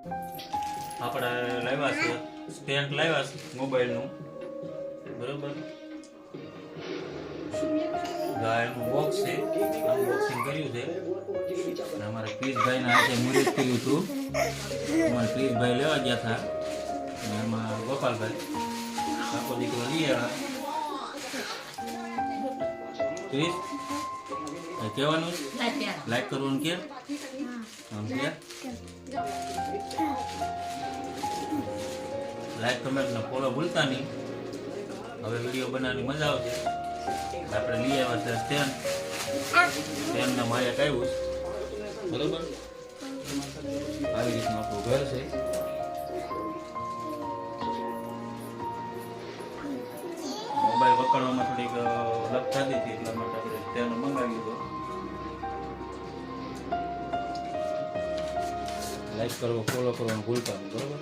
આપણે લાવ્યા છે સ્ટેન્ડ લાવ્યા છે મોબાઈલનું બરોબર ગાયનું બોક્સ છે અનબોક્સિંગ કર્યું છે અને અમારા ક્રિશભાઈના હાથે મુહૂર્ત કર્યું હતું અમારા ક્રિશભાઈ લેવા ગયા હતા અને એમાં ગોપાલભાઈ આખો દીકરો લઈ આવ્યા ક્રિશ કહેવાનું લાઈક કરવાનું કે આમ કે લાઈક કમેન્ટ ને ફોલો ભૂલતા નહીં હવે વિડીયો બનાવવાની મજા આવશે આપણે લઈ આવ્યા છે સ્ટેન્ડને મારે કાઢ્યું બરોબર આવી રીતનું આપણું ઘર છે મોબાઈલ પકડવામાં થોડીક લપ થતી હતી એટલા માટે આપણે સ્ટેન્ડ મંગાવ્યું હતું લાઈક કરવો ફોલો કરવાનું ભૂલતા નહીં બરોબર